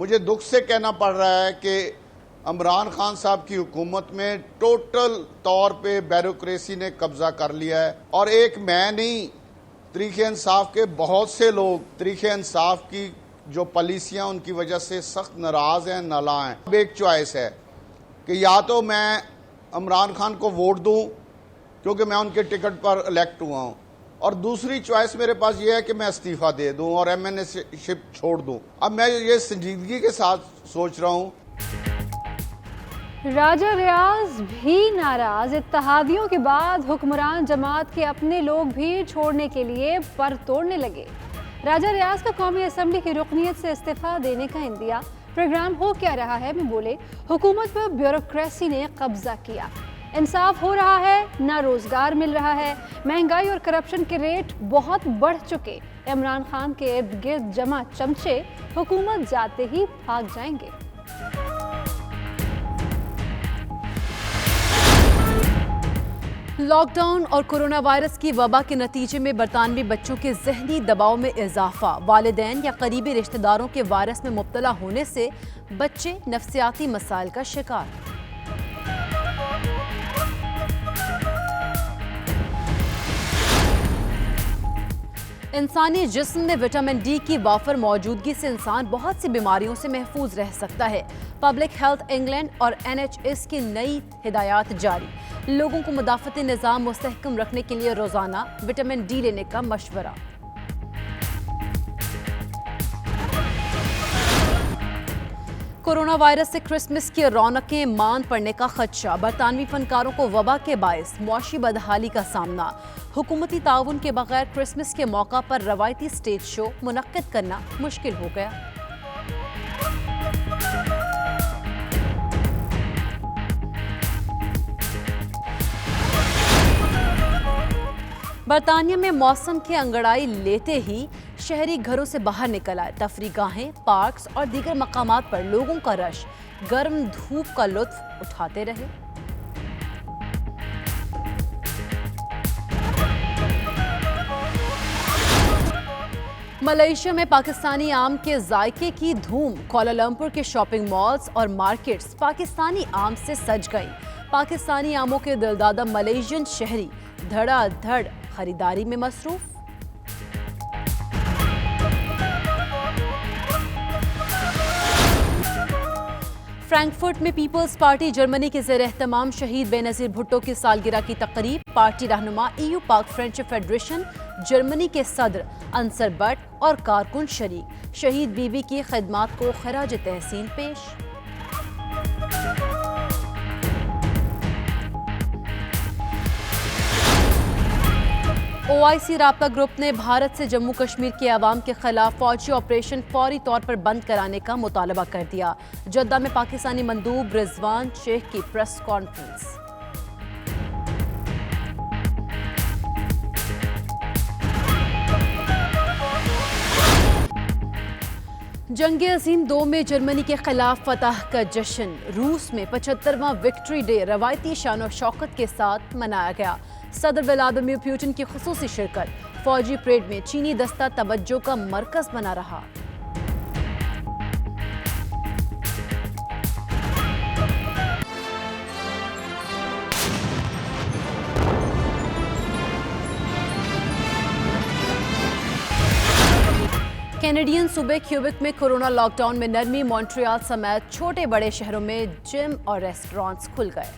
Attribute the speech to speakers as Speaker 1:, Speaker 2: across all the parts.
Speaker 1: मुझे दुख से कहना पड़ रहा है कि इमरान खान साहब की हुकूमत में टोटल तौर पे ब्यूरोक्रेसी ने कब्जा कर लिया है और एक मैं नहीं, तरीके इंसाफ के बहुत से लोग तरीके इंसाफ की जो पॉलिसियां उनकी वजह से सख्त नाराज हैं, नाला हैं। अब एक चॉइस है कि या तो मैं इमरान खान को वोट दूं क्योंकि मैं उनके टिकट पर इलेक्ट हुआ हूं, और दूसरी चॉइस मेरे पास ये है कि मैं इस्तीफा दे दूं और एमएनए शिप छोड़ दूं। अब मैं ये संजीदगी के साथ सोच रहा हूं।
Speaker 2: राजा रियाज भी नाराज। इत्तेहादियों के बाद हुक्मरान जमात के अपने लोग भी छोड़ने के लिए पर तोड़ने लगे। राजा रियाज का कौमी असम्बली की रुकनीत से इस्तीफा देने का इंदिया। प्रोग्राम हो क्या रहा है में बोले, हुकूमत पर ब्यूरोक्रेसी ने कब्जा किया, इंसाफ हो रहा है ना रोजगार मिल रहा है, महंगाई और करप्शन के रेट बहुत बढ़ चुके। इमरान खान के इर्द गिर्द जमा चमचे हुकूमत जाते ही भाग जाएंगे।
Speaker 3: लॉकडाउन और कोरोना वायरस की वबा के नतीजे में बरतानवी बच्चों के जहनी दबाव में इजाफा। वालिदैन या करीबी रिश्तेदारों के वायरस में मुब्तला होने से बच्चे नफ्सियाती मसाइल का शिकार। इंसानी जिस्म में विटामिन डी की वाफर मौजूदगी से इंसान बहुत सी बीमारियों से महफूज रह सकता है। पब्लिक हेल्थ इंग्लैंड और NHS की नई हिदायत जारी। लोगों को मुदाफ़ती निज़ाम मुस्तहकम रखने के लिए रोज़ाना विटामिन डी लेने का मशवरा। कोरोना वायरस से क्रिसमस की रौनकें मांद पड़ने का खदशा। बरतानवी फनकारों को वबा के बायस मुआशी बदहाली का सामना। हुकूमती ताउन के बगैर क्रिसमस के मौका पर रवायती स्टेज शो मुनक्किद करना मुश्किल हो गया। बरतानिया में मौसम की अंगड़ाई लेते ही शहरी घरों से बाहर निकल आए। तफरीगाहें, पार्क्स और दीगर मकामात पर लोगों का रश गर्म धूप का लुत्फ उठाते रहे। मलेशिया में पाकिस्तानी आम के जायके की धूम। कोलालंपुर के शॉपिंग मॉल्स और मार्केट्स पाकिस्तानी आम से सज गई। पाकिस्तानी आमों के दिलदादा मलेशियन शहरी धड़ाधड़ खरीदारी में मसरूफ। फ्रैंकफर्ट में पीपल्स पार्टी जर्मनी के ज़ेर एहतमाम शहीद बेनज़ीर भुट्टो की सालगिरह की तकरीब। पार्टी रहनुमा EU Pak friendship federation Germany के सदर अंसर बट और कारकुन शरीक। शहीद बीबी की खिदमात को खराज तहसीन पेश। OIC राब्ता ग्रुप ने भारत से जम्मू कश्मीर के अवाम के खिलाफ फौजी ऑपरेशन फौरी तौर पर बंद कराने का मुतालबा कर दिया। जद्दा में पाकिस्तानी मंदूब रिजवान शेख की प्रेस कॉन्फ्रेंस। जंग अज़ीम 2 में जर्मनी के खिलाफ फतह का जश्न। रूस में 75वां विक्ट्री डे रवायती शान और शौकत के साथ मनाया गया। सदर व्लादिमीर पुतिन की खुसूसी शिरकत। फौजी परेड में चीनी दस्ता तवज्जो का मरकज बना रहा। कैनेडियन सूबे क्यूबेक में कोरोना लॉकडाउन में नरमी। मॉन्ट्रियल समेत छोटे बड़े शहरों में जिम और रेस्टोरेंट्स खुल गए।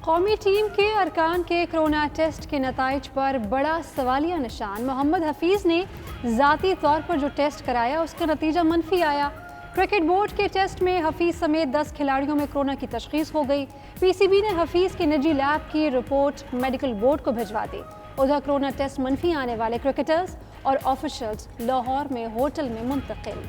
Speaker 2: कौमी टीम के अरकान के कोरोना टेस्ट के नताइज पर बड़ा सवालिया निशान। मोहम्मद हफीज़ ने ज़ाती तौर पर जो टेस्ट कराया उसका नतीजा मनफी आया। क्रिकेट बोर्ड के टेस्ट में हफीज़ समेत 10 खिलाड़ियों में कोरोना की तशख़ीस हो गई। PCB ने हफीज़ के निजी लैब की रिपोर्ट मेडिकल बोर्ड को भिजवा दी। उधर कोरोना टेस्ट मनफी आने वाले क्रिकेटर्स और ऑफिशियल्स लाहौर में होटल में मुंतकिल।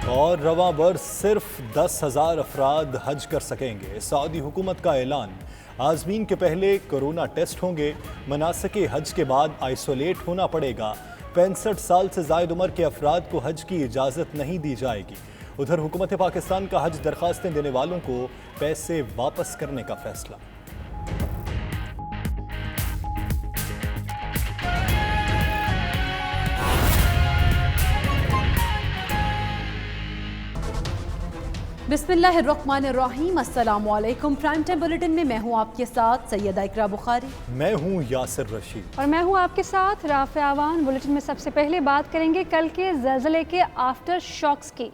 Speaker 4: और रवां बरस सिर्फ 10,000 अफराद हज कर सकेंगे। सऊदी हुकूमत का ऐलान। आज़मीन के पहले कोरोना टेस्ट होंगे। मनासिक हज के बाद आइसोलेट होना पड़ेगा। 65 साल से जायद उम्र के अफराद को हज की इजाज़त नहीं दी जाएगी। उधर हुकूमत पाकिस्तान का हज दरखास्तें देने वालों को पैसे वापस करने का फैसला।
Speaker 3: बिस्मिल्लाहिर्रहमानिर्रहीम, अस्सलामुअलैकुम। प्राइम टाइम बुलेटिन में मैं हूं आपके साथ सैयदा इकरा बुखारी।
Speaker 4: मैं हूं यासिर रशीद
Speaker 2: और मैं हूं आपके साथ राफ़े आवान। बुलेटिन में सबसे पहले बात करेंगे कल के ज़लज़ले के आफ्टर शॉक्स की।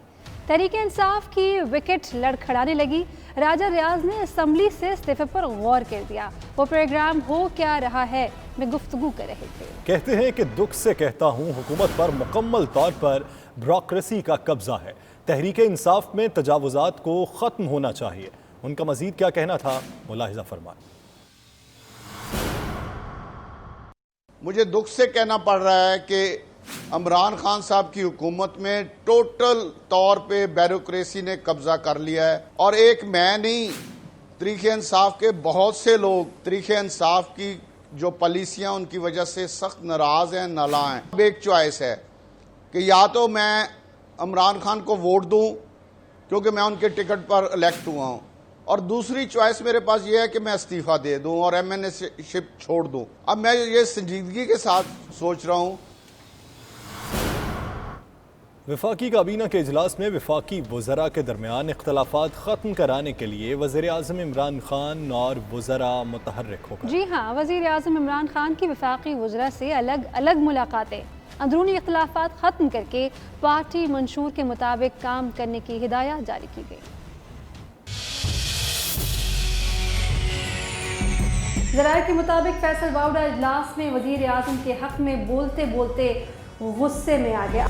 Speaker 2: तहरीक इंसाफ की विकेट लड़खड़ाने लगी। राजा रियाज ने असम्बली से इस्तीफे पर गौर कर दिया। वो प्रोग्राम हो क्या रहा है में गुफ्तगू कर रहे थे।
Speaker 4: कहते हैं कि दुख से कहता हूं, हुकूमत पर मुकम्मल तौर पर ब्यूरोक्रेसी का कब्जा है। तहरीक इंसाफ में तजावुजात को ख़त्म होना चाहिए। उनका मजीद क्या कहना था, मुलाहिज़ा फरमाएं।
Speaker 1: मुझे दुख से कहना पड़ रहा है कि इमरान खान साहब की हुकूमत में टोटल तौर पे ब्यूरोक्रेसी ने कब्जा कर लिया है और एक मैं नहीं, तहरीक इंसाफ के बहुत से लोग तहरीक इंसाफ की जो पॉलिसियां उनकी वजह से सख्त नाराज हैं, नाला हैं। अब एक चॉइस है कि या तो मैं इमरान खान को वोट दूं क्योंकि मैं उनके टिकट पर इलेक्ट हुआ हूं, और दूसरी चॉइस मेरे पास ये है कि मैं इस्तीफा दे दूं और MNA शिप छोड़ दूं। अब मैं ये संजीदगी के साथ सोच रहा हूं।
Speaker 4: वफाकी काबीना के इजलास में वफाकी वज़रा के दरमियान इख्तलाफात ख़त्म कराने के लिए वज़ीर आज़म इमरान खान और वज़रा मुतहर्रिक होकर।
Speaker 2: जी हाँ, वज़ीर आज़म इमरान खान की वफाकी वज़रा से अलग अलग मुलाकातें, अंदरूनी इख्तलाफात ख़त्म करके पार्टी मंशूर के मुताबिक काम करने की हिदायत जारी की गई। ज़राए के मुताबिक फैसल वाउडा इजलास में वज़ीर आज़म के हक़ में बोलते बोलते गुस्से में आ गया।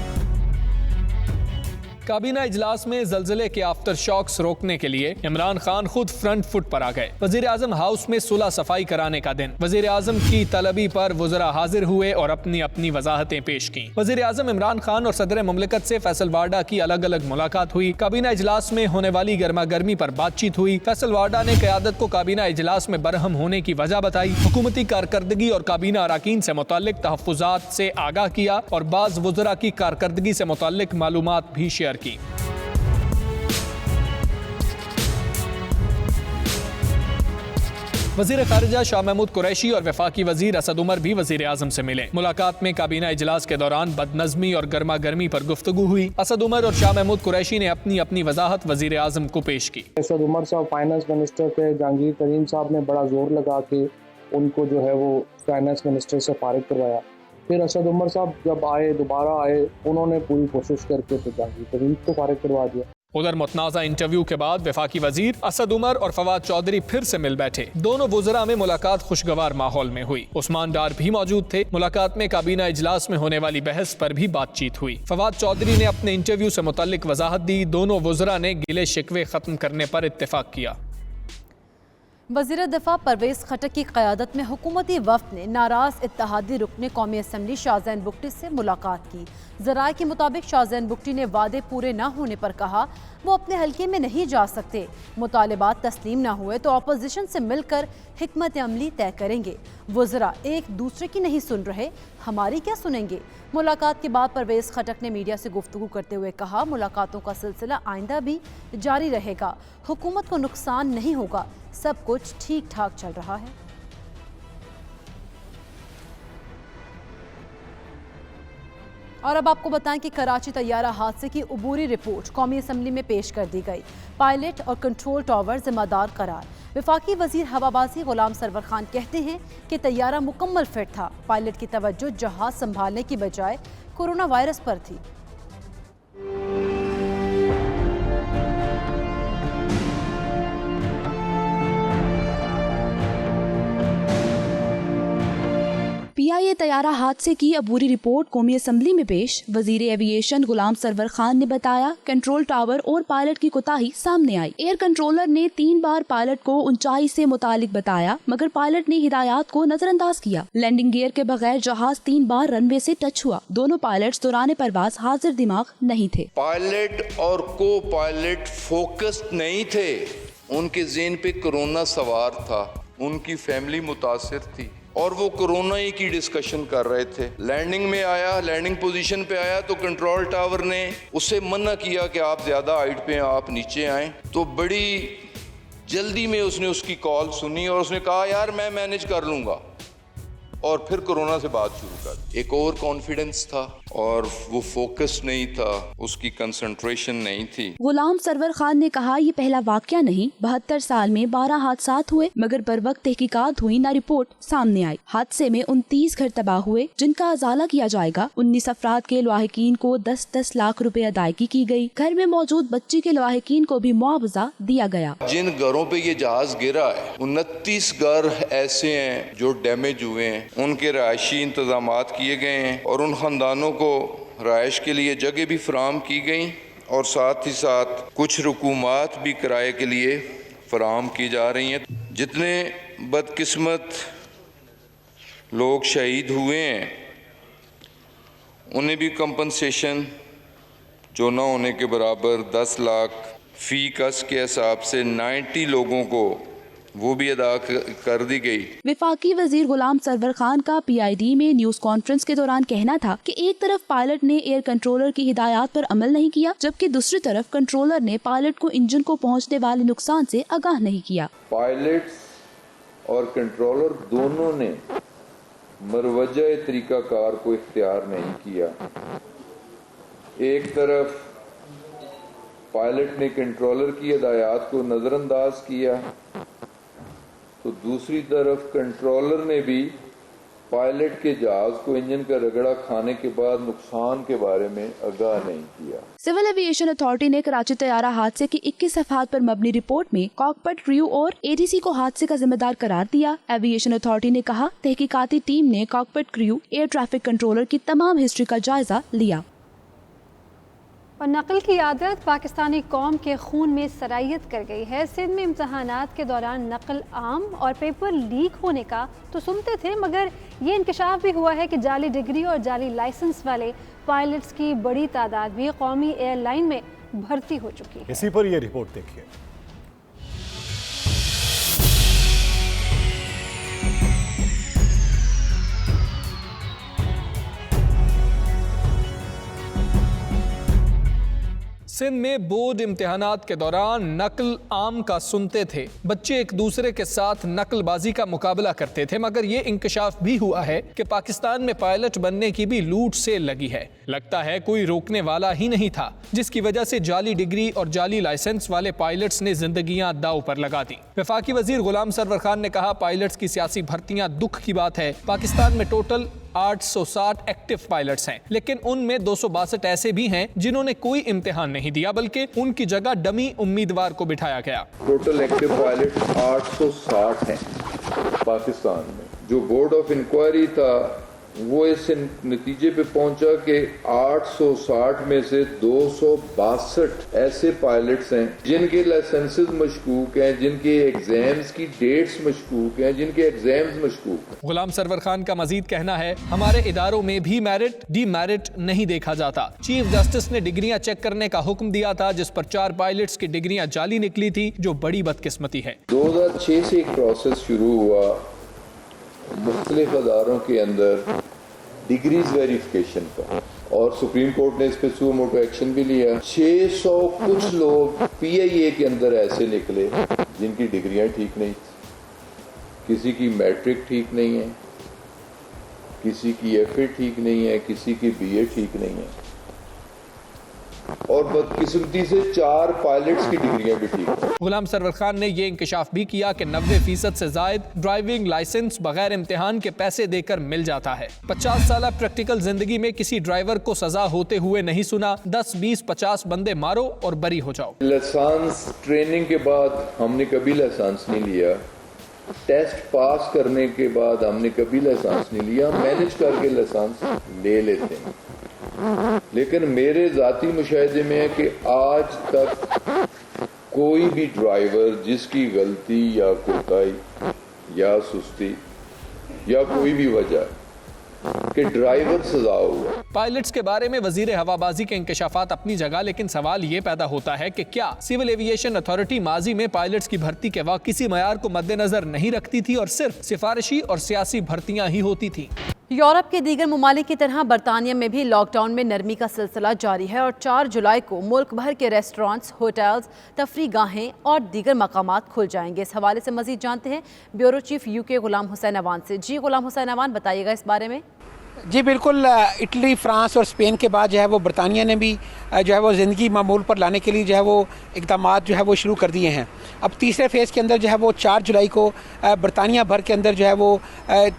Speaker 5: काबीना इजलास में जलजले के आफ्टर शॉक्स रोकने के लिए इमरान खान खुद फ्रंट फुट पर आ गए। वजीर आजम हाउस में सुलह सफाई कराने का दिन, वजीर आजम की तलबी पर वज़रा हाजिर हुए और अपनी अपनी वजाहतें पेश की। वजीर आजम इमरान खान और सदर मुमलिकत से फैसल वाडा की अलग अलग मुलाकात हुई। काबीना इजलास में होने वाली गर्मा गर्मी पर बातचीत हुई। फैसल वाडा ने क़यादत को काबीना इजलास में बरहम होने की वजह बताई। हुकूमती कारकर्दगी और काबीना अराकीन से मुताल्लिक तहफ़्फ़ुज़ात से आगाह किया और बाज़ वज़रा की कारकर्दगी से मुताल्लिक मालूमात भी शेयर की। वज़ीर ख़ारिजा शाह महमूद कुरैशी और वफाकी वज़ीर असद उमर भी वज़ीर आज़म से मिले। मुलाकात में काबीना इजलास के दौरान बदनज़मी और गर्मा गर्मी पर गुफ्तगू हुई। असद उमर और शाह महमूद कुरैशी ने अपनी अपनी वजाहत वज़ीर आज़म को पेश की।
Speaker 6: असद उमर साहब फाइनेंस मिनिस्टर थे, जहांगीर तरीन साहब ने बड़ा जोर लगा के उनको जो है वो फाइनेंस मिनिस्टर से फारिग करवाया। फिर असद उमर साहब जब आए, दोबारा आए, उन्होंने पूरी कोशिश करके फिर जहांगीर तरीन को फारिग करवा दिया।
Speaker 5: उधर मुतनाज़ा इंटरव्यू के बाद वफाकी वजीर असद उमर और फवाद चौधरी फिर से मिल बैठे। दोनों वज़रा में मुलाकात खुशगवार माहौल में हुई। उस्मान डार भी मौजूद थे। मुलाकात में काबीना इजलास में होने वाली बहस पर भी बातचीत हुई। फवाद चौधरी ने अपने इंटरव्यू से मुताल्लिक वजाहत दी। दोनों वज़रा ने गिले शिकवे खत्म करने पर इत्तेफाक किया।
Speaker 3: वज़ीर दफ़ा परवेज़ खटक की क़यादत में हुकूमती वफ़द ने नाराज़ इत्तेहादी रुकने कौमी असम्बली शाहज़ैन बुगटी से मुलाकात की। ज़राए के मुताबिक शाहज़ैन बुगटी ने वादे पूरे न होने पर कहा वो अपने हल्के में नहीं जा सकते। मुतालिबात तस्लीम न हुए तो अपोजिशन से मिलकर हिकमत अमली तय करेंगे। वज़रा एक दूसरे की नहीं सुन रहे, हमारी क्या सुनेंगे। मुलाकात के बाद परवेज़ खटक ने मीडिया से गुफ्तगू करते हुए कहा मुलाकातों का सिलसिला आइंदा भी जारी रहेगा। हुकूमत को नुकसान नहीं होगा, सब कुछ ठीक ठाक चल रहा है। और अब आपको बताएं कि कराची तैयारा हादसे की अबूरी रिपोर्ट कौमी असम्बली में पेश कर दी गई। पायलट और कंट्रोल टावर जिम्मेदार करार। वफाकी वजीर हवाबाजी गुलाम सरवर खान कहते हैं कि तैयारा मुकम्मल फिट था। पायलट की तवज्जो जहाज संभालने की बजाय कोरोना वायरस पर थी।
Speaker 7: PIA तैयारा हादसे की अबूरी रिपोर्ट कौमी असम्बली में पेश। वजीर एविएशन गुलाम सरवर खान ने बताया कंट्रोल टावर और पायलट की कोताही सामने आई। एयर कंट्रोलर ने 3 बार पायलट को ऊंचाई से मुतालिक बताया, मगर पायलट ने हिदायत को नजरअंदाज किया। लैंडिंग गियर के बगैर जहाज 3 बार रनवे से टच हुआ। दोनों पायलट दौरान परवाज हाजिर दिमाग नहीं थे।
Speaker 8: पायलट और को पायलट फोकस्ड नहीं थे। उनके ज़हन पे कोरोना सवार था, उनकी फैमिली मुतासिर थी और वो कोरोना ही की डिस्कशन कर रहे थे। लैंडिंग में आया, लैंडिंग पोजीशन पे आया तो कंट्रोल टावर ने उससे मना किया कि आप ज़्यादा हाइट पे हैं, आप नीचे आएँ। तो बड़ी जल्दी में उसने उसकी कॉल सुनी और उसने कहा यार मैं मैनेज कर लूँगा, और फिर कोरोना से बात शुरू कर दी। एक ओवर कॉन्फिडेंस था और वो फोकस नहीं था, उसकी कंसंट्रेशन नहीं थी।
Speaker 7: गुलाम सरवर खान ने कहा, ये पहला वाकया नहीं, 72 साल में 12 हादसा हुए मगर बर वक्त तहकीकात हुई ना रिपोर्ट सामने आई। हादसे में 29 घर तबाह हुए जिनका अजाला किया जाएगा। 19 अफराद के लवाहिकीन को 10-10 लाख रुपए अदायगी की गई। घर में मौजूद बच्चे के लवाहिकीन को भी मुआवजा दिया गया।
Speaker 8: जिन घरों पे ये जहाज गिरा है 29 घर ऐसे हैं जो डैमेज हुए हैं, उनके रहायशी इंतजामात किए गए हैं और उन खानदानों को रहायश के लिए जगह भी फराहम की गई और साथ ही साथ कुछ रुकूमात भी किराए के लिए फराहम की जा रही हैं। जितने बदकिस्मत लोग शहीद हुए हैं उन्हें भी कंपनसेशन जो न होने के बराबर 10 लाख फी कस के हिसाब से 90 लोगों को वो भी अदा कर दी गई।
Speaker 7: विफाकी वजीर गुलाम सरवर खान का PID में न्यूज कॉन्फ्रेंस के दौरान कहना था कि एक तरफ पायलट ने एयर कंट्रोलर की हिदायत पर अमल नहीं किया, जबकि दूसरी तरफ कंट्रोलर ने पायलट को इंजन को पहुंचने वाले नुकसान से आगाह नहीं किया।
Speaker 9: पायलट्स और कंट्रोलर दोनों ने मरवजा तरीकाकार को इख्तियार नहीं किया। एक तरफ पायलट ने कंट्रोलर की हिदायत को नजरअंदाज किया तो दूसरी तरफ कंट्रोलर ने भी पायलट के जहाज को इंजन का रगड़ा खाने के बाद नुकसान के बारे में आगाह नहीं किया।
Speaker 7: सिविल एविएशन अथॉरिटी ने कराची तैयारा हादसे की 21 अफराद पर मबनी रिपोर्ट में कॉकपिट क्रू और ATC को हादसे का जिम्मेदार करार दिया। एविएशन अथॉरिटी ने कहा, तहकीकाती टीम ने cockpit crew, air traffic controller की तमाम हिस्ट्री का जायजा लिया।
Speaker 2: और नकल की आदत पाकिस्तानी कौम के खून में सरायत कर गई है। सिंध में इम्तहानात के दौरान नकल आम और पेपर लीक होने का तो सुनते थे, मगर ये इंकशाफ भी हुआ है कि जाली डिग्री और जाली लाइसेंस वाले पायलट्स की बड़ी तादाद भी कौमी एयरलाइन में भर्ती हो चुकी है।
Speaker 4: इसी पर ये रिपोर्ट देखिए।
Speaker 5: सिंध में बोर्ड इम्तिहानात के दौरान नकल आम का सुनते थे। बच्चे एक दूसरे के साथ नकलबाजी का मुकाबला करते थे, मगर ये इंकशाफ भी हुआ है कि पाकिस्तान में पायलट बनने की भी लूट सेल लगी है। लगता है कोई रोकने वाला ही नहीं था, जिसकी वजह से जाली डिग्री और जाली लाइसेंस वाले पायलट्स ने जिंदगियां दांव पर लगा दी। वफाकी वजीर गुलाम सरवर खान ने कहा, पायलट्स की सियासी भर्तियां दुख की बात है। पाकिस्तान में टोटल 860 एक्टिव पायलट्स हैं, लेकिन उनमें 262 ऐसे भी हैं जिन्होंने कोई इम्तिहान नहीं दिया, बल्कि उनकी जगह डमी उम्मीदवार को बिठाया गया।
Speaker 9: टोटल एक्टिव पायलट 860 हैं पाकिस्तान में। जो बोर्ड ऑफ इंक्वायरी था वो इस नतीजे पे पहुंचा कि 860 में से 262 ऐसे पायलट्स हैं जिनके लाइसेंसेस मशकूक हैं, जिनके एग्जाम्स की डेट्स मशकूक हैं, जिनके एग्जाम्स मशकूक हैं।
Speaker 5: गुलाम सरवर खान का मजीद कहना है, हमारे इदारों में भी मेरिट डीमेरिट नहीं देखा जाता। चीफ जस्टिस ने डिग्रियां चेक करने का हुक्म दिया था, जिस पर 4 पायलट्स की डिग्रियां जाली निकली थी, जो बड़ी बदकिस्मती है।
Speaker 9: 2006 से एक प्रोसेस शुरू हुआ मुख्तलिफ अदारों के अंदर डिग्रीज वेरिफिकेशन का, और सुप्रीम कोर्ट ने इस पे सुओ मोटो एक्शन भी लिया। 600 कुछ लोग PIA के अंदर ऐसे निकले जिनकी डिग्रियां ठीक नहीं थी, किसी की मैट्रिक ठीक नहीं है, किसी की FA ठीक नहीं है, किसी की BA ठीक नहीं है, और बदकिस्मती से 4 पायलट्स की डिग्रियां भी ठीक है।
Speaker 5: गुलाम सरवर खान ने ये इंकशाफ भी किया कि 90% से जायद ड्राइविंग लाइसेंस बगैर इम्तिहान के पैसे देकर मिल जाता है। 50 साल प्रैक्टिकल जिंदगी में किसी ड्राइवर को सजा होते हुए नहीं सुना। 10, 20, 50 बंदे मारो और बरी हो जाओ।
Speaker 9: लाइसेंस ट्रेनिंग के बाद हमने कभी लाइसेंस नहीं लिया, टेस्ट पास करने के बाद हमने कभी लाइसेंस नहीं लिया। मैनेज करके लाइसेंस ले लेते हैं, लेकिन मेरे जाती मुशाहिदे में है कि आज तक कोई भी ड्राइवर जिसकी गलती या कोताही या सुस्ती या कोई भी वजह कि ड्राइवर सजा हुआ।
Speaker 5: पायलट्स के बारे में वजीर हवाबाजी के इंकशाफात अपनी जगह, लेकिन सवाल ये पैदा होता है कि क्या सिविल एविएशन अथॉरिटी माजी में पायलट्स की भर्ती के वक्त किसी मयार को मद्देनजर नहीं रखती थी और सिर्फ सिफारिशी और सियासी भर्तियां ही होती थी।
Speaker 3: यूरोप के दीगर ममालिक की तरह बरतानिया में भी लॉकडाउन में नरमी का सिलसिला जारी है और 4 जुलाई को मुल्क भर के रेस्टोरेंट्स, होटल्स, तफरीगाहें और दीगर मकामात खुल जाएंगे। इस हवाले से मजीद जानते हैं bureau chief UK Ghulam Hussain Awan से। जी गुलाम हुसैन अवान, बताइएगा इस बारे में।
Speaker 10: जी बिल्कुल, इटली, फ्रांस और स्पेन के बाद जो है वो बरतानिया ने भी जो है वो ज़िंदगी मामूल पर लाने के लिए जो है वो इक़दाम जो है वो शुरू कर दिए हैं। अब तीसरे फेज़ के अंदर जो है वो 4 जुलाई को बरतानिया भर के अंदर जो है वो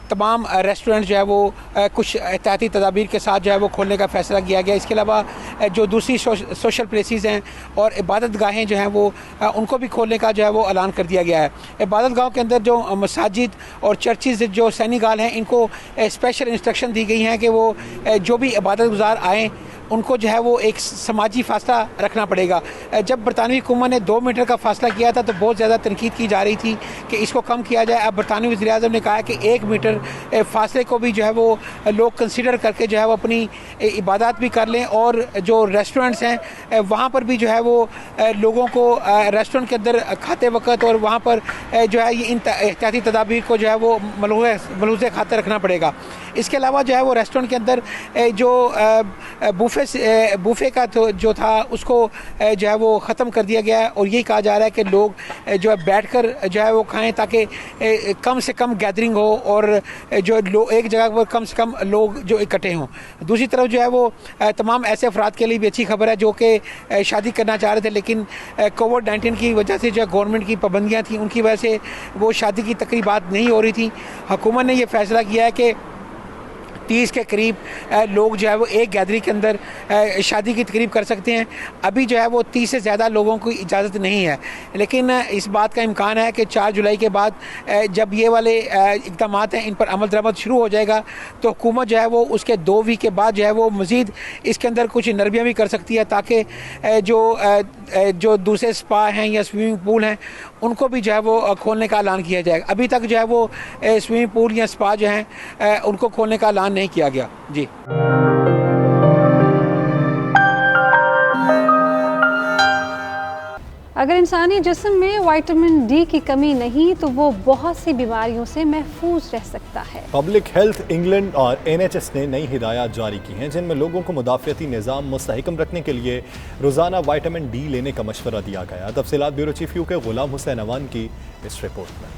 Speaker 10: तमाम रेस्टोरेंट जो है वो कुछ एहतियाती तदाबीर के साथ जो है वो खोलने का फ़ैसला किया गया। इसके अलावा जो दूसरी सोशल प्लेसेस हैं और इबादत गाहें जो हैं वो उनको भी खोलने का जो है वो ऐलान कर दिया गया है। इबादत गाहों के अंदर जो मसाजिद और चर्चिज़ जो सैनिगाल हैं, इनको स्पेशल इंस्ट्रक्शन दी गई हैं कि वो जो भी इबादत गुजार आएँ उनको जो है वो एक समाजी फासला रखना पड़ेगा। जब बरतानवी हुकूमत ने 2 मीटर का फासला किया था तो बहुत ज़्यादा तनकीद की जा रही थी कि इसको कम किया जाए। अब बरतानवी वज़ीर-ए-आज़म ने कहा कि 1 मीटर फासले को भी जो है वो लोग कंसीडर करके जो है वो अपनी इबादत भी कर लें। और जो रेस्टोरेंट्स हैं वहाँ पर भी जो है वो लोगों को रेस्टोरेंट के अंदर खाते वक्त और वहाँ पर जो है ये इन एहतियाती तदाबीर को जो है वो मलूज़े खाते रखना पड़ेगा। इसके अलावा जो है वो रेस्टोरेंट के अंदर जो बूफे का तो जो था उसको जो है वो ख़त्म कर दिया गया है और यही कहा जा रहा है कि लोग जो है बैठकर जो है वो खाएं ताकि कम से कम गैदरिंग हो और जो एक जगह पर कम से कम लोग जो इकट्ठे हों। दूसरी तरफ जो है वो तमाम ऐसे अफराद के लिए भी अच्छी खबर है जो कि शादी करना चाह रहे थे, लेकिन कोविड-19 की वजह से जो है गवर्नमेंट की पाबंदियाँ थी, उनकी वजह से वो शादी की तकरीबात नहीं हो रही थी। हुकूमत ने ये फ़ैसला किया है कि 30 के करीब लोग जो है वो एक गैदरिंग के अंदर शादी की तकरीब कर सकते हैं। अभी जो है वो 30 से ज़्यादा लोगों को इजाज़त नहीं है, लेकिन इस बात का इम्कान है कि 4 जुलाई के बाद जब ये वाले इक़दाम हैं इन पर अमल दरामद शुरू हो जाएगा तो हुकूमत जो है वो उसके 2 वीक के बाद जो है वो मज़ीद इसके अंदर कुछ नरमियाँ भी कर सकती है ताकि जो दूसरे स्पा हैं या स्विमिंग पूल हैं उनको भी जो है वो खोलने का ऐलान किया जाएगा। अभी तक जो है वो स्विमिंग पूल या स्पा जो हैं उनको खोलने का ऐलान नहीं किया गया। जी
Speaker 2: अगर इंसानी जिस्म में विटामिन डी की कमी नहीं तो वो बहुत सी बीमारियों से महफूज रह सकता है।
Speaker 4: पब्लिक हेल्थ इंग्लैंड और NHS ने नई हिदायत जारी की हैं जिनमें लोगों को मुदाफ़ियती निज़ाम मुस्तहकम रखने के लिए रोज़ाना विटामिन डी लेने का मशवरा दिया गया। तफसीलात bureau chief UK Ghulam Hussain Awan की इस रिपोर्ट में।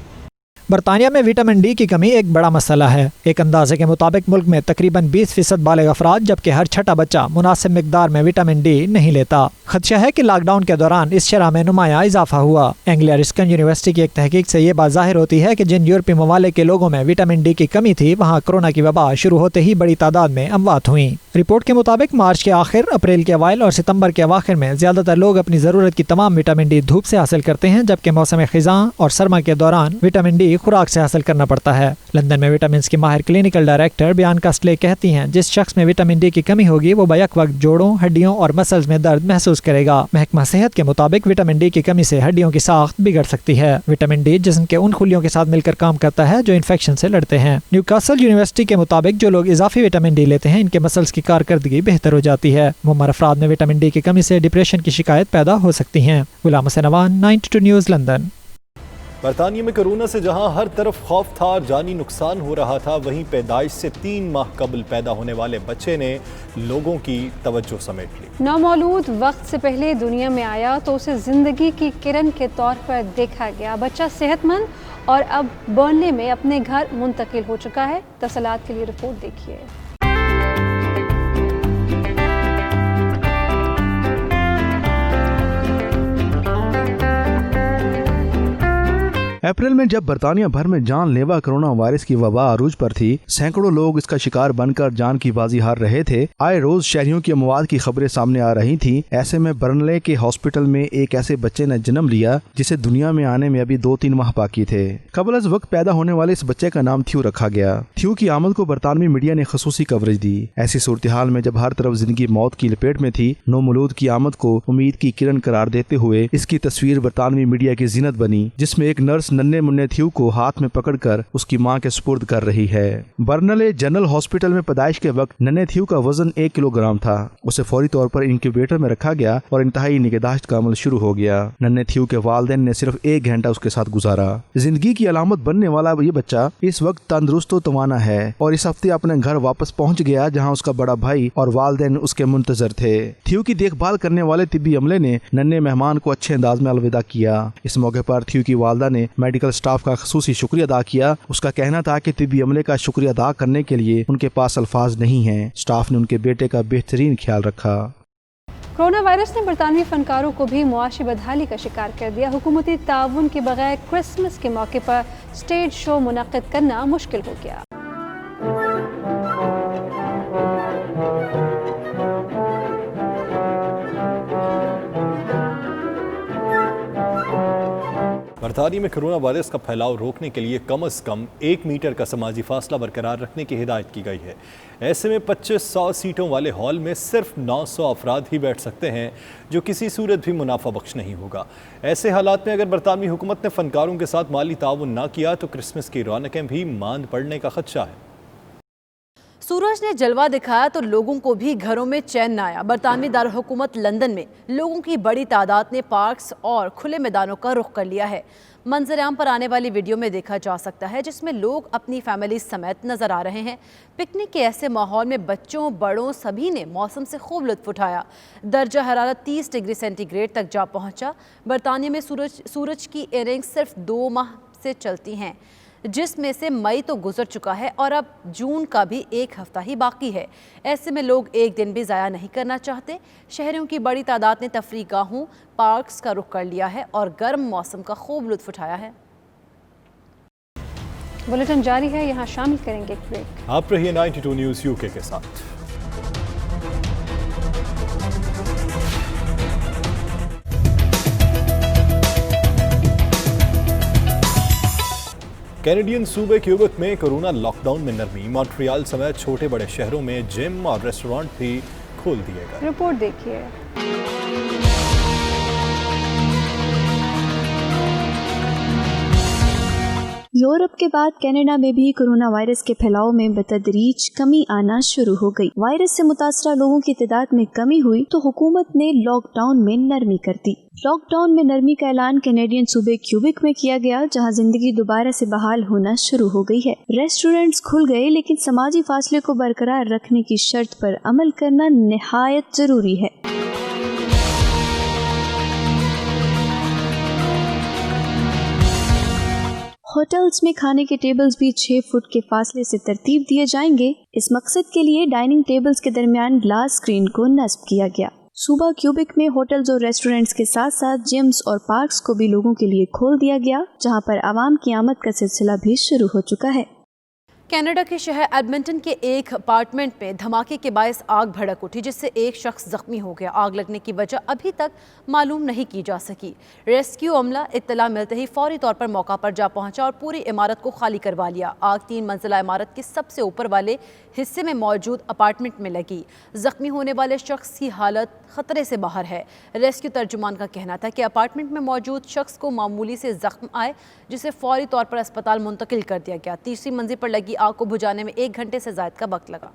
Speaker 11: बरतानिया में विटामिन डी की कमी एक बड़ा मसला है। एक अंदाजे के मुताबिक मुल्क में तकरीबन 20% बालिग अफराद जबकि हर छठा बच्चा मुनासिब मिकदार में विटामिन डी नहीं लेता। खदशा है कि लॉकडाउन के दौरान इस शरह में नुमाया इजाफा हुआ। एंग्लिया रिस्कन यूनिवर्सिटी की एक तहकीक से ये बात जाहिर होती है कि जिन यूरोपीय ममालिक के लोगों में विटामिन डी की कमी थी वहाँ कोरोना की वबा शुरू होते ही बड़ी तादाद में अमवात हुई। रिपोर्ट के मुताबिक मार्च के आखिर, अप्रैल के अवाइल और सितंबर के अवाखिर में ज्यादातर लोग अपनी जरूरत की तमाम विटामिन डी धूप से हासिल करते हैं, जबकि मौसम खिज़ां और सरमा के दौरान विटामिन डी खुराक से हासिल करना पड़ता है। लंदन में विटामिन की माहिर क्लिनिकल डायरेक्टर बियांका स्ले कहती हैं जिस शख्स में विटामिन डी की कमी होगी वो बैक वक्त जोड़ों, हड्डियों और मसल्स में दर्द महसूस करेगा। महकमा सेहत के मुताबिक विटामिन डी की कमी से हड्डियों की साख्त बिगड़ सकती है। विटामिन डी जिस्म के उन खुलियों के साथ मिलकर काम करता है जो इन्फेक्शन से लड़ते हैं। न्यूकासल यूनिवर्सिटी के मुताबिक जो लोग इजाफी विटामिन डी लेते हैं इनके मसल्स की कारकर्दगी बेहतर हो जाती है। मुमर अफराद में विटामिन डी की कमी से डिप्रेशन की शिकायत पैदा हो सकती है। Ghulam Hussain Awan, 92 news, London.
Speaker 4: बरतानिया में कोरोना से जहां हर तरफ खौफ था और जानी नुकसान हो रहा था, वहीं पैदाइश से 3 माह कबल पैदा होने वाले बच्चे ने लोगों की तवज्जो समेट ली।
Speaker 2: नौमौलूद वक्त से पहले दुनिया में आया तो उसे जिंदगी की किरण के तौर पर देखा गया। बच्चा सेहतमंद और अब बर्नले में अपने घर मुंतकिल हो चुका है। तफसीलात के लिए रिपोर्ट देखिए।
Speaker 12: अप्रैल में जब बरतानिया भर में जानलेवा कोरोना वायरस की वबा अरूज पर थी, सैकड़ों लोग इसका शिकार बनकर जान की बाजी हार रहे थे। आए रोज शहरियों की अमवात की खबरें सामने आ रही थी। ऐसे में बर्नले के हॉस्पिटल में एक ऐसे बच्चे ने जन्म लिया जिसे दुनिया में आने में अभी 2-3 माह बाकी थे। कबल अज वक्त पैदा होने वाले इस बच्चे का नाम थ्यू रखा गया। थ्यू की आमद को बरतानवी मीडिया ने खसूसी कवरेज दी। ऐसी सूरत हाल में जब हर तरफ जिंदगी मौत की लपेट में थी, नौमौलूद की आमद को उम्मीद की किरण करार देते हुए इसकी तस्वीर बरतानवी मीडिया की जीनत बनी, जिसमें एक नर्स नन्ही नन्हे मुन्ने थ्यू को हाथ में पकड़कर उसकी मां के सुपुर्द कर रही है। बर्नले जनरल हॉस्पिटल में पैदाइश के वक्त नन्हे थ्यू का वजन 1 किलोग्राम था। उसे फौरी तौर पर इंक्यूबेटर में रखा गया और इंतहाई निगहदाश्त का अमल शुरू हो गया। नन्हे थ्यू के वालिदैन ने सिर्फ 1 घंटा उसके साथ गुजारा। जिंदगी की अलामत बनने वाला ये बच्चा इस वक्त तंदुरुस्त और तवाना है और इस हफ्ते अपने घर वापस पहुंच गया, जहां उसका बड़ा भाई और वालिदैन उसके मुंतजर थे। थ्यू की देखभाल करने वाले तिब्बी अमले ने नन्हे मेहमान को अच्छे अंदाज में अलविदा किया। इस मौके पर थ्यू की वालदा ने मेडिकल स्टाफ का खसूसी शुक्रिया अदा किया। उसका कहना था कि तिब्बी अमले का शुक्रिया अदा करने के लिए उनके पास अल्फाज नहीं हैं। स्टाफ ने उनके बेटे का बेहतरीन ख्याल रखा।
Speaker 2: कोरोना वायरस ने बरतानवी फनकारों को भी मुआशी बदहाली का शिकार कर दिया। हुकूमती ताउन के बगैर क्रिसमस के मौके पर स्टेज शो मुनक्किद करना मुश्किल हो गया।
Speaker 4: बरतानिया में कोरोना वायरस का फैलाव रोकने के लिए कम से कम 1 मीटर का समाजी फासला बरकरार रखने की हिदायत की गई है। ऐसे में 2500 सीटों वाले हॉल में सिर्फ 900 अफराद ही बैठ सकते हैं, जो किसी सूरत भी मुनाफा बख्श नहीं होगा। ऐसे हालात में अगर बरतानवी हुकूमत ने फनकारों के साथ माली ताउन ना किया तो क्रिसमस की रौनकें भी मांद पड़ने का खदशा है।
Speaker 3: सूरज ने जलवा दिखाया तो लोगों को भी घरों में चैन न आया। बरतानवी दारुल-हुकूमत लंदन में लोगों की बड़ी तादाद ने पार्क्स और खुले मैदानों का रुख कर लिया है। मंजर आम पर आने वाली वीडियो में देखा जा सकता है जिसमें लोग अपनी फैमिली समेत नजर आ रहे हैं। पिकनिक के ऐसे माहौल में बच्चों बड़ों सभी ने मौसम से खूब लुत्फ उठाया। दर्जा हरारत 30 डिग्री सेंटीग्रेड तक जा पहुंचा। बरतानिया में सूरज की इनिंग्स सिर्फ 2 माह से चलती हैं, जिसमें से मई तो गुजर चुका है और अब जून का भी 1 हफ्ता ही बाकी है। ऐसे में लोग एक दिन भी ज़ाया नहीं करना चाहते। शहरियों की बड़ी तादाद ने तफरीह गाहों, पार्क्स का रुख कर लिया है और गर्म मौसम का खूब लुत्फ उठाया है।
Speaker 2: बुलेटिन जारी है, यहाँ शामिल करेंगे एक ब्रेक।
Speaker 4: आप रहिए 92 न्यूज़ यूके के साथ। कैनेडियन सूबे क्यूबेक में कोरोना लॉकडाउन में नरमी। मॉन्ट्रियल समेत छोटे बड़े शहरों में जिम और रेस्टोरेंट भी खोल दिए गए।
Speaker 2: रिपोर्ट देखिए।
Speaker 7: यूरोप के बाद कनाडा में भी कोरोना वायरस के फैलाव में बतदरीज कमी आना शुरू हो गई। वायरस से मुतासरा लोगों की तादाद में कमी हुई तो हुकूमत ने लॉकडाउन में नरमी कर दी। लॉकडाउन में नरमी का ऐलान कैनेडियन सूबे क्यूबेक में किया गया, जहां जिंदगी दोबारा से बहाल होना शुरू हो गई है। रेस्टोरेंट्स खुल गए, लेकिन समाजी फासले को बरकरार रखने की शर्त पर अमल करना निहायत जरूरी है। होटल्स में खाने के टेबल्स भी 6 फुट के फासले से तरतीब दिए जाएंगे। इस मकसद के लिए डाइनिंग टेबल्स के दरमियान ग्लास स्क्रीन को नस्ब किया गया। सूबा क्यूबेक में होटल्स और रेस्टोरेंट्स के साथ साथ जिम्स और पार्क्स को भी लोगों के लिए खोल दिया गया, जहां पर आवाम की आमद का सिलसिला भी शुरू हो चुका है।
Speaker 3: कनाडा के शहर एडमंटन के एक अपार्टमेंट में धमाके के बायस आग भड़क उठी, जिससे एक शख्स जख्मी हो गया। आग लगने की वजह अभी तक मालूम नहीं की जा सकी। रेस्क्यू अमला इत्तला मिलते ही फौरी तौर पर मौका पर जा पहुंचा और पूरी इमारत को खाली करवा लिया। आग 3 मंजिला इमारत के सबसे ऊपर वाले हिस्से में मौजूद अपार्टमेंट में लगी। जख्मी होने वाले शख्स की हालत खतरे से बाहर है। रेस्क्यू तर्जुमान का कहना था कि अपार्टमेंट में मौजूद शख्स को मामूली से जख्म आए, जिसे फौरी तौर पर अस्पताल मुंतकिल कर दिया गया। तीसरी मंजिल पर लगी आग को बुझाने में 1 घंटे से ज्यादा का वक्त लगा।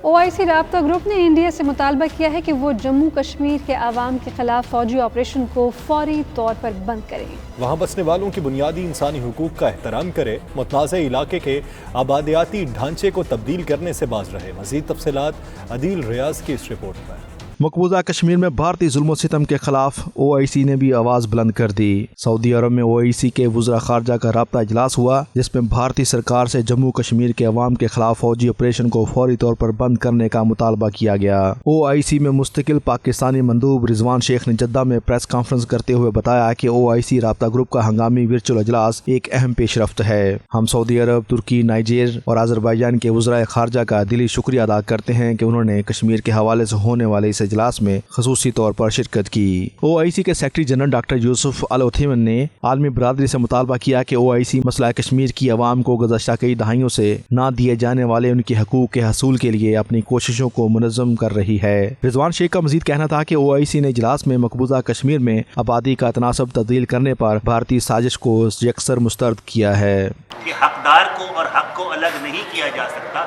Speaker 2: OIC राब्ता ग्रुप ने इंडिया से मुतालबा किया है कि वो जम्मू कश्मीर के आवाम के खिलाफ फौजी ऑपरेशन को फौरी तौर पर बंद करें। वहाँ
Speaker 4: बसने वालों की बुनियादी इंसानी हुकूक का एहतराम करे, मुतनाज़ इलाके के आबादियाती ढांचे को तब्दील करने से बाज रहे। मज़ीद तफसीलात अदील रियाज की इस रिपोर्ट में।
Speaker 12: मकबूजा कश्मीर में भारतीय जुल्म सितम के खिलाफ OIC ने भी आवाज बुलंद कर दी। सऊदी अरब में OIC के वज़रा खारजा का राब्ता इजलास हुआ, जिसमें भारतीय सरकार से जम्मू कश्मीर के अवाम के खिलाफ फौजी ऑपरेशन को फौरी तौर पर बंद करने का मुतालबा किया गया। OIC में मुस्तकिल पाकिस्तानी मंदूब रिजवान शेख ने जद्दा में प्रेस कॉन्फ्रेंस करते हुए बताया कि OIC राब्ता ग्रुप का हंगामी वर्चुअल इजलास एक अहम पेशरफ्त है। हम सऊदी अरब, तुर्की, नाइजेर और अजरबैजान के वज़रा खारजा का दिली शुक्रिया अदा करते हैं कि उन्होंने कश्मीर के हवाले से होने वाले इस इजलास में खसूसी तौर पर शिरकत की। OIC के सेक्रेटरी जनरल डॉक्टर यूसुफ अल उथैमन ने आलमी बरादरी से मुतालबा किया कि OIC मसला कश्मीर की आवाम को गुज़श्ता कई दहाइयों से ना दिए जाने वाले उनके हकूक के हसूल के लिए अपनी कोशिशों को मुनज़्ज़म कर रही है। रिजवान शेख का मजीद कहना था कि OIC ने इजलास में मकबूजा कश्मीर में आबादी का तनासब तब्दील करने पर भारतीय साजिश को यकसर मुस्तरद किया है।
Speaker 13: हकदार को और हक को अलग नहीं किया जा सकता,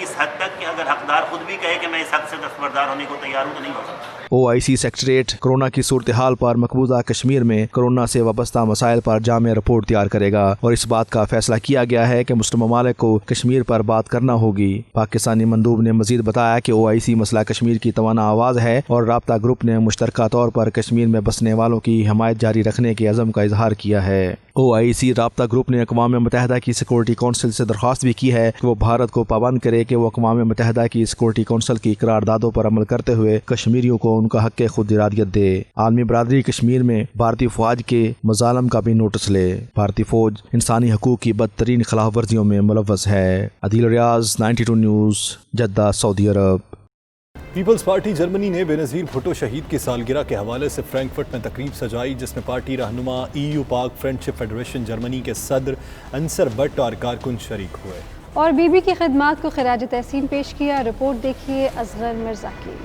Speaker 13: इस हद तक कि अगर हकदार खुद भी कहे कि मैं इस हक से दस्तबरदार होने को तैयार हूँ तो नहीं हो सकता।
Speaker 12: OIC सेक्रेटरीट कोरोना की सूरत हाल पर मकबूजा कश्मीर में कोरोना से वाबस्ता मसाइल पर जामे रिपोर्ट तैयार करेगा और इस बात का फैसला किया गया है कि मुस्लिम ममालिक को कश्मीर पर बात करना होगी। पाकिस्तानी मंदूब ने मजीद बताया कि OIC मसला कश्मीर की तवाना आवाज़ है और राब्ता ग्रुप ने मुश्तरका तौर पर कश्मीर में बसने वालों की हिमायत जारी रखने के अज़म का इजहार किया है। OIC राब्ता ग्रुप ने अक़वाम मुत्तहिदा की सिक्योरिटी कौंसिल से दरख्वास्त भी की है कि वो भारत को पाबंद करे कि वो अक़वाम मुत्तहिदा की सिक्योरिटी कौंसिल की करारदादों पर अमल करते हुए कश्मीरियों को उनका हक खुद इरादियत दे। आलमी बरादरी कश्मीर में भारतीय फौज के मजालम का भी नोटिस ले। भारतीय फौज इंसानी हकूक की बदतरीन खिलाफ वर्जियों में मुलव्वस है। अदील रियाज, 92 न्यूज़, जद्दा, सऊदी अरब।
Speaker 4: पीपल्स पार्टी जर्मनी ने बेनज़ीर भुट्टो शहीद की सालगिरह के हवाले से फ्रैंकफर्ट में तकरीब सजाई, जिसमें पार्टी रहनुमा, EU Pak friendship federation Germany के सदर अंसर बट और कारकुन शरीक हुए
Speaker 2: और बीबी की खिदमात को खिराज तहसीन पेश किया। रिपोर्ट देखिए असगर मिर्जा की।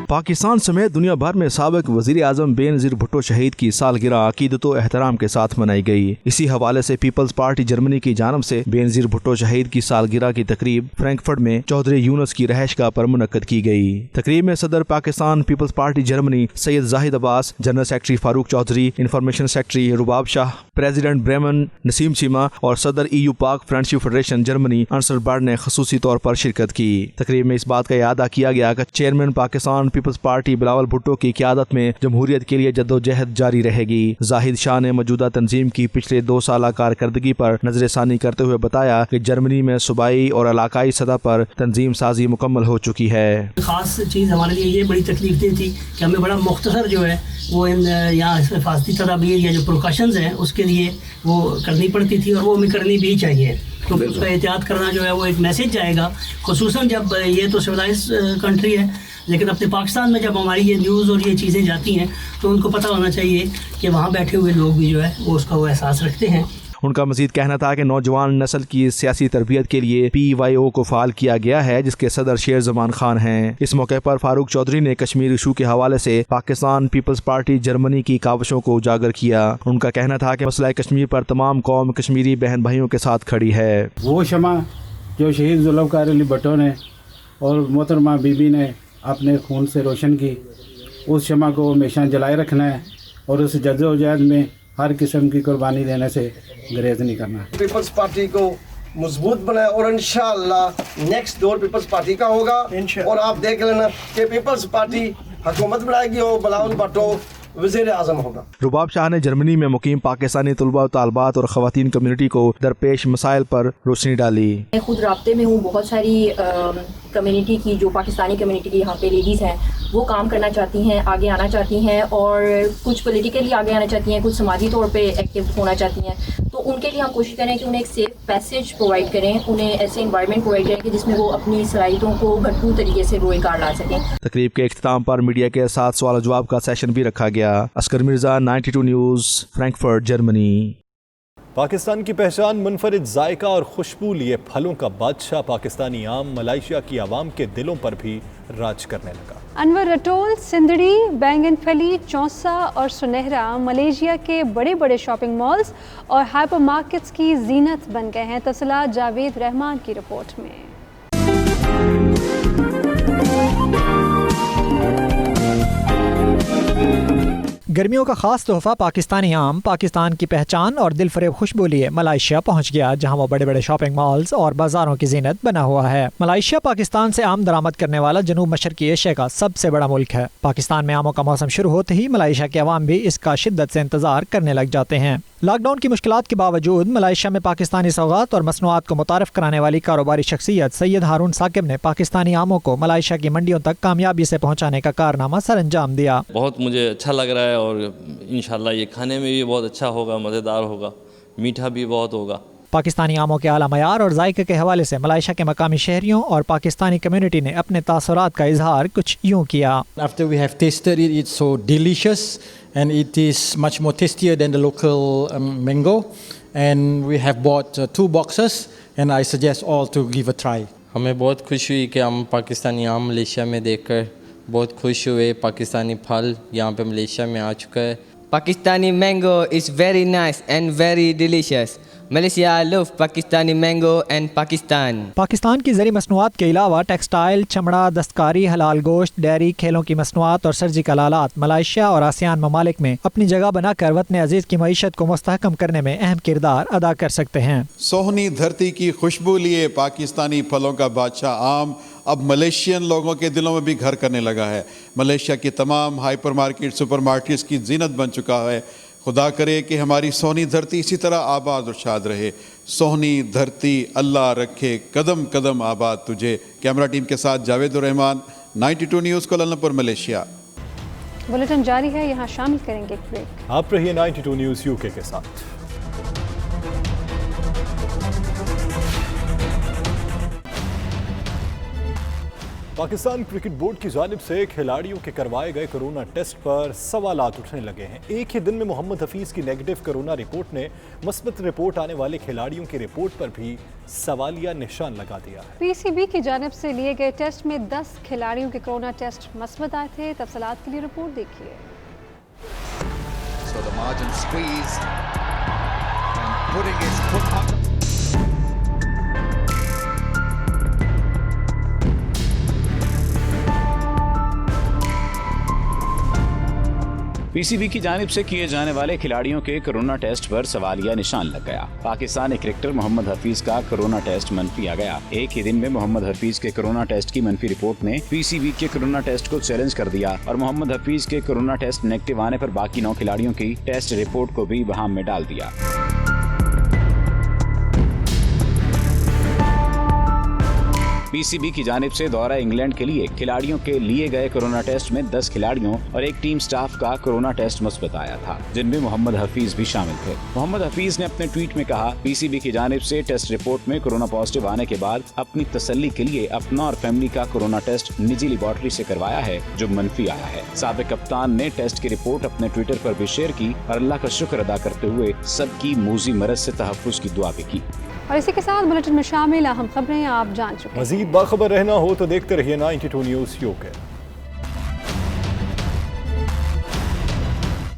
Speaker 12: पाकिस्तान समेत दुनिया भर में साबिक वज़ीर आज़म बेनज़ीर भुट्टो शहीद की सालगिरह अकीदत व एहतराम के साथ मनाई गई। इसी हवाले से पीपल्स पार्टी जर्मनी की जानब से बेनज़ीर भुट्टो शहीद की सालगिरह की तकरीब फ्रैंकफर्ट में चौधरी यूनुस की रहायशगाह पर मुनक्कद की गई। तकरीब में सदर Pakistan peoples Party Germany Syed Zahid Abbas, general secretary Farooq Chaudhry, information secretary Rubab Shah, president Bremen Naseem Cheema और सदर EU Pak friendship federation Germany Ansar Butt ने खसूसी तौर पर शिरकत की। तकरीब में इस बात का इयादा किया गया कि चेयरमैन पाकिस्तान पीपल्स पार्टी बिलावल भुट्टो की क़यादत में जमहूरियत के लिए जद्दोजहद जारी रहेगी। जाहिद शाह ने मौजूदा तंजीम की पिछले 2 साल कारकर्दगी पर नजरसानी करते हुए बताया कि जर्मनी में सूबाई और इलाकाई सतह पर तंजीम साजी मुकम्मल हो चुकी है।
Speaker 14: खास चीज़ हमारे लिए ये बड़ी तकलीफ दी थी कि हमें बड़ा मुख्तसर जो है वो इन यहाँ हिफाजती तदाबीर या जो प्रिकॉशंस हैं उसके लिए वो करनी पड़ती थी और वो हमें करनी भी चाहिए। तो उसका एहतियात करना जो है वो एक मैसेज जाएगा, खुसूसन जब ये तो सिविलाइज कंट्री है, लेकिन अपने पाकिस्तान में जब हमारी ये न्यूज़ और ये चीज़ें जाती हैं तो उनको पता होना चाहिए कि वहाँ बैठे हुए लोग भी जो है वो उसका वो एहसास रखते हैं।
Speaker 12: उनका मजीद कहना था कि नौजवान नस्ल की सियासी तरबियत के लिए PYO को फाल किया गया है, जिसके सदर शेर जमान खान हैं। इस मौके पर फारूक चौधरी ने कश्मीर इशू के हवाले से पाकिस्तान पीपल्स पार्टी जर्मनी की काविशों को उजागर किया। उनका कहना था कि मसला कश्मीर पर तमाम कौम कश्मीरी बहन भाइयों के साथ खड़ी है।
Speaker 15: वो शमा जो शहीद जुल्फ़िकार अली भुट्टो ने और मोहतरमा बीबी ने अपने खून से रोशन की, उस शमा को हमेशा जलाए रखना है और उस जद्दोजहद में हर किस्म की कुर्बानी देने से गुरेज नहीं करना।
Speaker 16: पीपल्स पार्टी को मजबूत बनाए और इंशाअल्लाह नेक्स्ट दौर पीपल्स पार्टी का होगा और आप देख लेना कि पीपल्स पार्टी हुकूमत बनाएगी और बिलावल भुट्टो वज़ीर आज़म होगा।
Speaker 12: रुबाब शाह ने जर्मनी में मुकीम पाकिस्तानी तलबा व तालबात और ख़वातीन कम्युनिटी को दरपेश मसाइल पर रोशनी डाली।
Speaker 17: मैं खुद राब्ते में हूँ, बहुत सारी कम्युनिटी की जो पाकिस्तानी कम्युनिटी की यहाँ पे लेडीज़ हैं वो काम करना चाहती हैं, आगे आना चाहती हैं और कुछ पॉलिटिकली आगे आना चाहती हैं, कुछ समाजी तौर पे एक्टिव होना चाहती हैं। तो उनके लिए हम कोशिश करें कि उन्हें एक सेफ पैसेज प्रोवाइड करें, उन्हें ऐसे इन्वायरमेंट प्रोवाइड करें कि जिसमें वो अपनी सलाहियतों को भरपूर तरीके से रोज़गार ला सकें।
Speaker 12: तकरीब के इख्तिताम पर मीडिया के साथ सवाल जवाब का सेशन भी रखा गया। Asghar Mirza, 92 news, Frankfurt, Germany.
Speaker 4: Pakistan की पहचान मुनफरिद जायका और खुशबू लिए फलों का बादशाह पाकिस्तानी आम मलेशिया की आवाम के दिलों पर भी राज करने लगा।
Speaker 2: अनवर रटोल, सिंदड़ी, बैंगनफली, चौसा और सुनहरा मलेशिया के बड़े बड़े शॉपिंग मॉल्स और हाइपर मार्केट्स की जीनत बन गए हैं। तफसीलात जावेद रहमान की रिपोर्ट में।
Speaker 11: गर्मियों का खास तोहफा पाकिस्तानी आम पाकिस्तान की पहचान और दिलफरेब खुशबू लिए मलेशिया पहुंच गया, जहां वो बड़े बड़े शॉपिंग मॉल्स और बाजारों की जीनत बना हुआ है। मलेशिया पाकिस्तान से आम दरामद करने वाला जनूब मशरकी एशिया का सबसे बड़ा मुल्क है। पाकिस्तान में आमों का मौसम शुरू होते ही मलेशिया के अवाम भी इसका शिद्दत से इंतजार करने लग जाते हैं। लॉकडाउन की मुश्किलात के बावजूद मलेशिया में पाकिस्तानी सौगात और मसनूआत को मुतारफ कराने वाली कारोबारी शख्सियत सैयद हारून साकिब ने पाकिस्तानी आमों को मलेशिया की मंडियों तक कामयाबी से पहुँचाने का कारनामा सर अंजाम दिया।
Speaker 18: बहुत मुझे अच्छा लग रहा है और इंशाल्लाह ये खाने में भी बहुत अच्छा होगा, मज़ेदार होगा, मीठा भी बहुत होगा।
Speaker 11: पाकिस्तानी आमों के आला मयार और जायके के हवाले से मलाइशिया के मकामी शहरियों और पाकिस्तानी कम्युनिटी ने अपने तासुरात का इजहार कुछ यूँ किया।
Speaker 18: After we have tasted it, it's so delicious and it is much more tastier than the local mango. And we have bought 2 boxes and I suggest all to give a try.
Speaker 19: हमें बहुत खुशी हुई कि हम पाकिस्तानी आम Malaysia में देखकर बहुत खुश हुए। पाकिस्तानी फल यहाँ पे मलेशिया में आ चुका है।
Speaker 20: Pakistani mango is very nice and very delicious. Malaysia love Pakistani mango and Pakistan.
Speaker 11: Pakistan की ज़री मसनूआत के अलावा टेक्सटाइल, चमड़ा, दस्तकारी, हलाल गोश्त, डेयरी, खेलों की मसनूआत और सर्जिकल आलात मलाइशिया और आसियान ममालिक में अपनी जगह बनाकर वतन अजीज़ की मईशत को मुस्तहकम करने में अहम किरदार अदा कर सकते हैं।
Speaker 21: सोहनी धरती की खुशबू लिए पाकिस्तानी फलों का बादशाह आम अब मलेशियन लोगों के दिलों में भी घर करने लगा है। मलेशिया की तमाम हाइपर मार्केट, सुपर मार्केट्स की जीनत बन चुका है। खुदा करे कि हमारी सोहनी धरती इसी तरह आबाद और शाद रहे। सोहनी धरती अल्लाह रखे कदम कदम आबाद तुझे। कैमरा टीम के साथ जावेद रहमान, 92 न्यूज़ कोलंबोर, मलेशिया।
Speaker 2: बुलेटिन जारी है, यहाँ शामिल करेंगे एक ब्रेक।
Speaker 4: आप रहिए 92 न्यूज़ यूके के साथ। पाकिस्तान क्रिकेट बोर्ड की जानिब से खिलाड़ियों के करवाए गए कोरोना टेस्ट पर सवालात उठने लगे हैं। एक ही दिन में मोहम्मद हफीज की नेगेटिव कोरोना रिपोर्ट ने मस्बत रिपोर्ट आने वाले खिलाड़ियों की रिपोर्ट पर भी सवालिया निशान लगा दिया है।
Speaker 2: पीसीबी की जानिब से लिए गए टेस्ट में 10 खिलाड़ियों के कोरोना टेस्ट मस्बत आए थे। तफसीलात के लिए रिपोर्ट देखिए।
Speaker 22: पीसीबी की जानिब से किए जाने वाले खिलाड़ियों के कोरोना टेस्ट पर सवालिया निशान लग गया। पाकिस्तानी क्रिकेटर मोहम्मद हफीज का कोरोना टेस्ट मंफी आ गया। एक ही दिन में मोहम्मद हफीज के कोरोना टेस्ट की मंफी रिपोर्ट ने पीसीबी के कोरोना टेस्ट को चैलेंज कर दिया और मोहम्मद हफीज के कोरोना टेस्ट नेगेटिव आने पर बाकी 9 खिलाड़ियों की टेस्ट रिपोर्ट को भी वहां में डाल दिया। पीसीबी की जानिब से दौरा इंग्लैंड के लिए खिलाड़ियों के लिए गए कोरोना टेस्ट में 10 खिलाड़ियों और एक टीम स्टाफ का कोरोना टेस्ट मुस्बत आया था, जिनमें मोहम्मद हफीज भी शामिल थे। मोहम्मद हफीज ने अपने ट्वीट में कहा, पीसीबी की जानिब से टेस्ट रिपोर्ट में कोरोना पॉजिटिव आने के बाद अपनी तसल्ली के लिए अपना और फैमिली का कोरोना टेस्ट निजी लेबोरेटरी से करवाया है, जो मंफी आया है। साबिक कप्तान ने टेस्ट की रिपोर्ट अपने ट्विटर पर भी शेयर की और अल्लाह का शुक्र अदा करते हुए सबकी मूजी मरज से तहफ्फुज की दुआ भी की।
Speaker 2: और इसी के साथ बुलेटिन में शामिल अहम खबरें आप जान चुके हैं।
Speaker 4: मज़ीद बाखबर रहना हो तो देखते रहिए 92 न्यूज़ यूके।